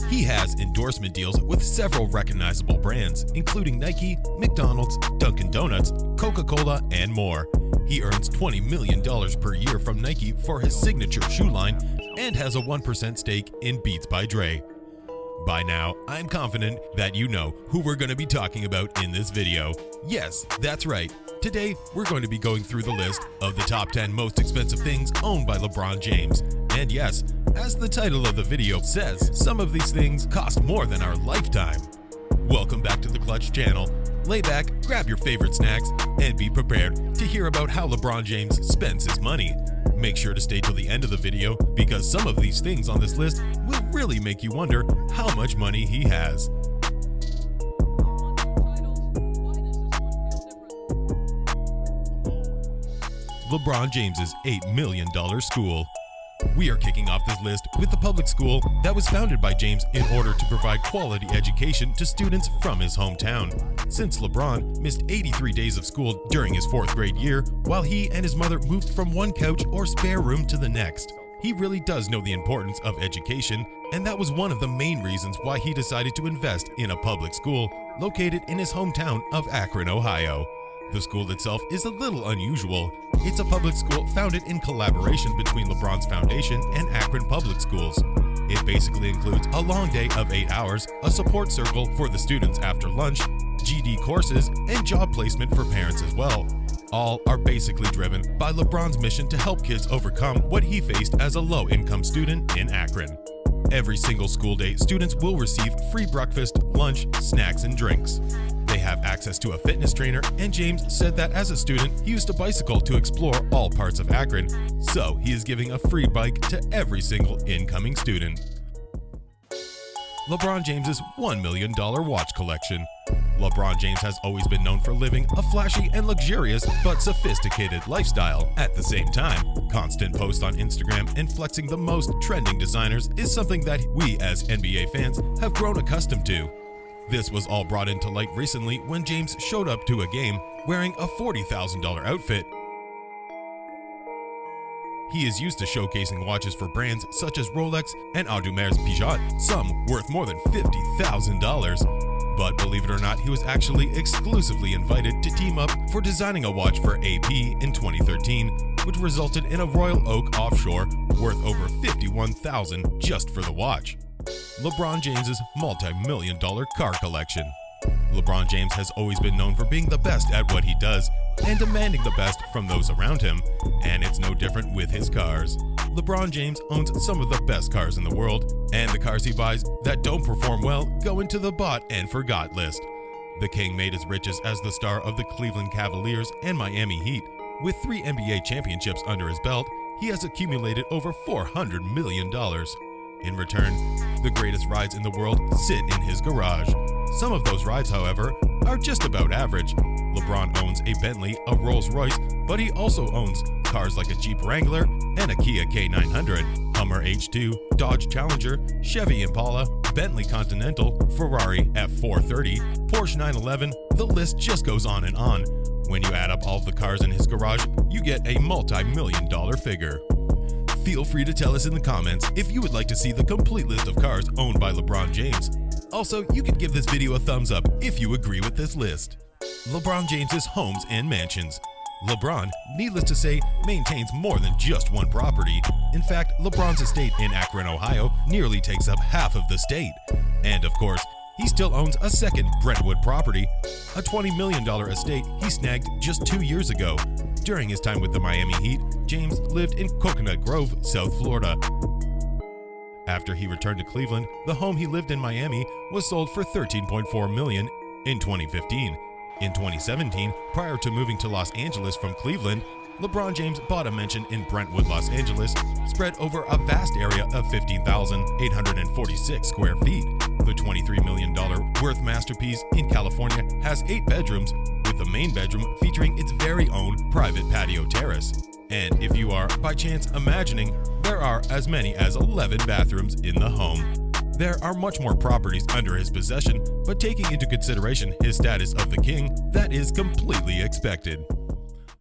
He has endorsement deals with several recognizable brands, including Nike, McDonald's, Dunkin' Donuts, Coca-Cola, and more. He earns $20 million per year from Nike for his signature shoe line and has a 1% stake in Beats by Dre. By now, I'm confident that you know who we're going to be talking about in this video. Yes, that's right. Today, we're going to be going through the list of the top 10 most expensive things owned by LeBron James. And yes, as the title of the video says, some of these things cost more than our lifetime. Welcome back to the Clutch channel. Lay back, grab your favorite snacks, and be prepared to hear about how LeBron James spends his money. Make sure to stay till the end of the video because some of these things on this list will really make you wonder how much money he has. LeBron James's $8 million school. We are kicking off this list with the public school that was founded by James in order to provide quality education to students from his hometown. Since LeBron missed 83 days of school during his 4th grade year while he and his mother moved from one couch or spare room to the next. He really does know the importance of education, and that was one of the main reasons why he decided to invest in a public school located in his hometown of Akron, Ohio. The school itself is a little unusual. It's a public school founded in collaboration between LeBron's foundation and Akron Public Schools. It basically includes a long day of 8 hours, a support circle for the students after lunch, GD courses, and job placement for parents as well. All are basically driven by LeBron's mission to help kids overcome what he faced as a low-income student in Akron. Every single school day, students will receive free breakfast, lunch, snacks, and drinks. They have access to a fitness trainer, and James said that as a student, he used a bicycle to explore all parts of Akron, so he is giving a free bike to every single incoming student. LeBron James's $1 million watch collection. LeBron James has always been known for living a flashy and luxurious but sophisticated lifestyle at the same time. Constant posts on Instagram and flexing the most trending designers is something that we as NBA fans have grown accustomed to. This was all brought into light recently when James showed up to a game wearing a $40,000 outfit. He is used to showcasing watches for brands such as Rolex and Audemars Piguet, some worth more than $50,000. But believe it or not, he was actually exclusively invited to team up for designing a watch for AP in 2013, which resulted in a Royal Oak offshore worth over $51,000 just for the watch. LeBron James's multi-million-dollar car collection. LeBron James has always been known for being the best at what he does and demanding the best from those around him, and it's no different with his cars. LeBron James owns some of the best cars in the world, and the cars he buys that don't perform well go into the bought and forgot list. The King made his riches as the star of the Cleveland Cavaliers and Miami Heat. With 3 NBA championships under his belt, he has accumulated over $400 million. In return, the greatest rides in the world sit in his garage. Some of those rides, however, are just about average. LeBron owns a Bentley, a Rolls-Royce, but he also owns cars like a Jeep Wrangler and a Kia K900, Hummer H2, Dodge Challenger, Chevy Impala, Bentley Continental, Ferrari F430, Porsche 911, the list just goes on and on. When you add up all of the cars in his garage, you get a multi-million-dollar figure. Feel free to tell us in the comments if you would like to see the complete list of cars owned by LeBron James. Also, you could give this video a thumbs up if you agree with this list. LeBron James's homes and mansions. LeBron, needless to say, maintains more than just one property. In fact, LeBron's estate in Akron, Ohio nearly takes up half of the state. And of course, he still owns a second Brentwood property, a $20 million estate he snagged just 2 years ago. During his time with the Miami Heat, James lived in Coconut Grove, South Florida. After he returned to Cleveland, the home he lived in Miami was sold for $13.4 million in 2015. In 2017, prior to moving to Los Angeles from Cleveland, LeBron James bought a mansion in Brentwood, Los Angeles, spread over a vast area of 15,846 square feet. The $23 million worth masterpiece in California has 8 bedrooms, with the main bedroom featuring its very own private patio terrace. And if you are, by chance, imagining, there are as many as 11 bathrooms in the home. There are much more properties under his possession, but taking into consideration his status of the king, that is completely expected.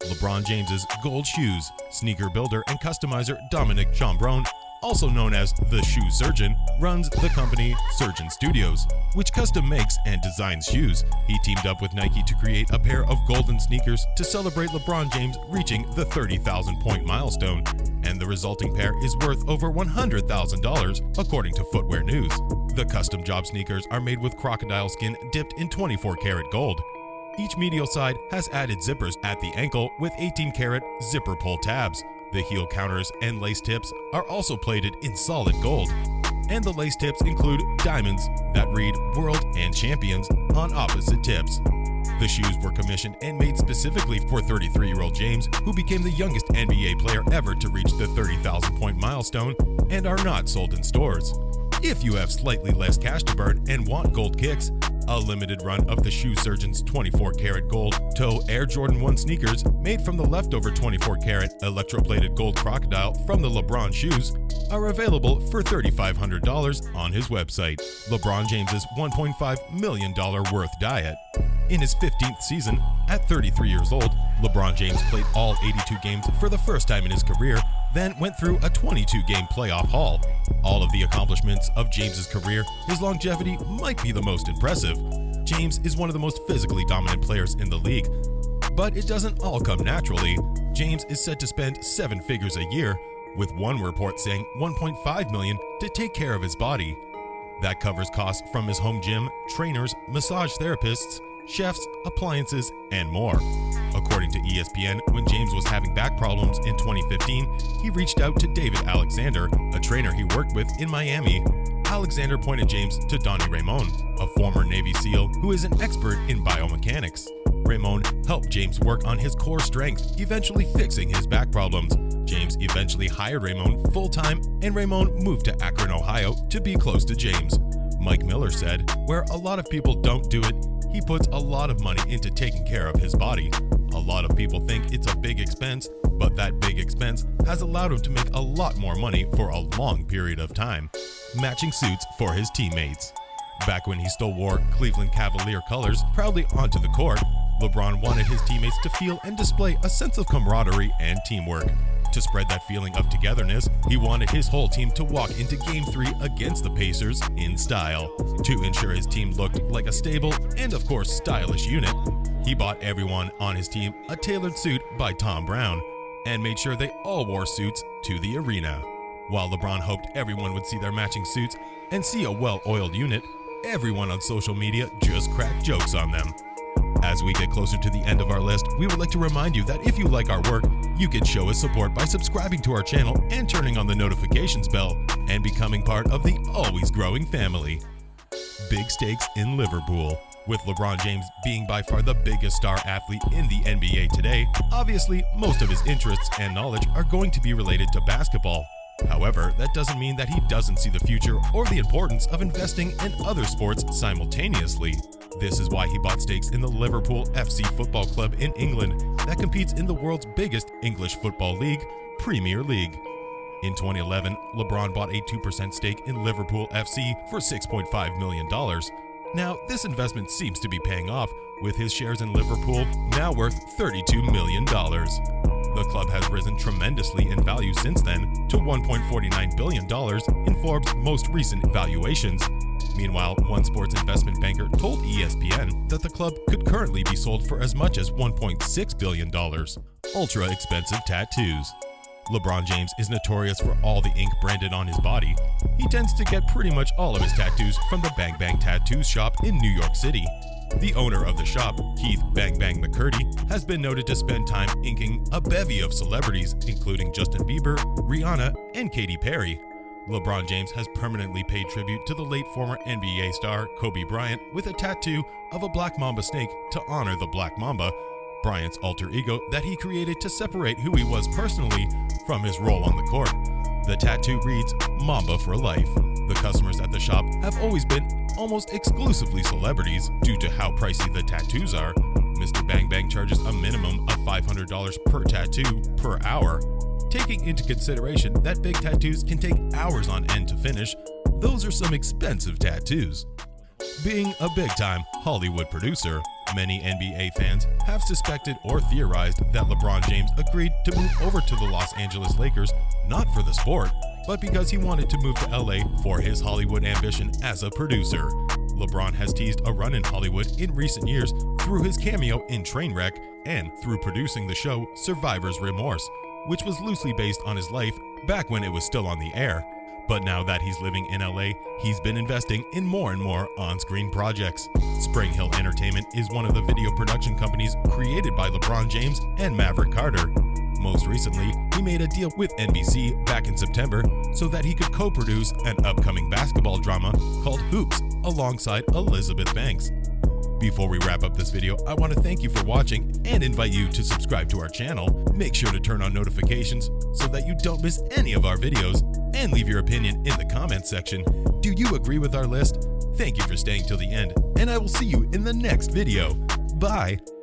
LeBron James's gold shoes. Sneaker builder and customizer Dominic Chambron also known as the Shoe Surgeon, runs the company Surgeon Studios, which custom makes and designs shoes. He teamed up with Nike to create a pair of golden sneakers to celebrate LeBron James reaching the 30,000 point milestone, and the resulting pair is worth over $100,000 according to Footwear News. The custom job sneakers are made with crocodile skin dipped in 24-karat gold. Each medial side has added zippers at the ankle with 18-karat zipper pull tabs. The heel counters and lace tips are also plated in solid gold, and the lace tips include diamonds that read World and Champions on opposite tips. The shoes were commissioned and made specifically for 33-year-old James, who became the youngest NBA player ever to reach the 30,000 point milestone, and are not sold in stores. If you have slightly less cash to burn and want gold kicks, a limited run of the Shoe Surgeon's 24-karat gold toe Air Jordan 1 sneakers made from the leftover 24-karat electroplated gold crocodile from the LeBron shoes are available for $3,500 on his website. LeBron James's $1.5 million worth diet. In his 15th season, at 33 years old, LeBron James played all 82 games for the first time in his career, then went through a 22-game playoff haul. All of the accomplishments of James's career, his longevity might be the most impressive. James is one of the most physically dominant players in the league, but it doesn't all come naturally. James is said to spend 7 figures a year, with one report saying $1.5 million to take care of his body. That covers costs from his home gym, trainers, massage therapists, chefs, appliances, and more. According to ESPN, when James was having back problems in 2015, he reached out to David Alexander, a trainer he worked with in Miami. Alexander pointed James to Donnie Ramon, a former Navy SEAL who is an expert in biomechanics. Ramon helped James work on his core strength, eventually fixing his back problems. James eventually hired Ramon full-time, and Ramon moved to Akron, Ohio to be close to James. Mike Miller said, "Where a lot of people don't do it, he puts a lot of money into taking care of his body. A lot of people think it's a big expense, but that big expense has allowed him to make a lot more money for a long period of time." Matching suits for his teammates. Back when he still wore Cleveland Cavalier colors proudly onto the court, LeBron wanted his teammates to feel and display a sense of camaraderie and teamwork. To spread that feeling of togetherness, he wanted his whole team to walk into Game 3 against the Pacers in style. To ensure his team looked like a stable and, of course, stylish unit, he bought everyone on his team a tailored suit by Tom Brown and made sure they all wore suits to the arena. While LeBron hoped everyone would see their matching suits and see a well-oiled unit, everyone on social media just cracked jokes on them. As we get closer to the end of our list, we would like to remind you that if you like our work, you can show us support by subscribing to our channel and turning on the notifications bell and becoming part of the always growing family. Big stakes in Liverpool. With LeBron James being by far the biggest star athlete in the NBA today, obviously most of his interests and knowledge are going to be related to basketball. However, that doesn't mean that he doesn't see the future or the importance of investing in other sports simultaneously. This is why he bought stakes in the Liverpool FC Football Club in England that competes in the world's biggest English football league, Premier League. In 2011, LeBron bought a 2% stake in Liverpool FC for $6.5 million. Now, this investment seems to be paying off, with his shares in Liverpool now worth $32 million. The club has risen tremendously in value since then to $1.49 billion in Forbes' most recent valuations. Meanwhile, one sports investment banker told ESPN that the club could currently be sold for as much as $1.6 billion. Ultra expensive tattoos. LeBron James is notorious for all the ink branded on his body. He tends to get pretty much all of his tattoos from the Bang Bang Tattoo shop in New York City. The owner of the shop, Keith Bang Bang McCurdy, has been noted to spend time inking a bevy of celebrities, including Justin Bieber, Rihanna, and Katy Perry. LeBron James has permanently paid tribute to the late former NBA star Kobe Bryant with a tattoo of a black mamba snake to honor the Black Mamba, Bryant's alter ego that he created to separate who he was personally from his role on the court. The tattoo reads, "Mamba for life." The customers at the shop have always been almost exclusively celebrities due to how pricey the tattoos are. Mr. Bang Bang charges a minimum of $500 per tattoo per hour. Taking into consideration that big tattoos can take hours on end to finish, those are some expensive tattoos. Being a big-time Hollywood producer, many NBA fans have suspected or theorized that LeBron James agreed to move over to the Los Angeles Lakers not for the sport, but because he wanted to move to LA for his Hollywood ambition as a producer. LeBron has teased a run in Hollywood in recent years through his cameo in Trainwreck and through producing the show Survivor's Remorse, which was loosely based on his life back when it was still on the air. But now that he's living in LA, he's been investing in more and more on-screen projects. Spring Hill Entertainment is one of the video production companies created by LeBron James and Maverick Carter. Most recently, he made a deal with NBC back in September so that he could co-produce an upcoming basketball drama called Hoops alongside Elizabeth Banks. Before we wrap up this video, I want to thank you for watching and invite you to subscribe to our channel. Make sure to turn on notifications so that you don't miss any of our videos, and leave your opinion in the comments section. Do you agree with our list? Thank you for staying till the end, and I will see you in the next video. Bye!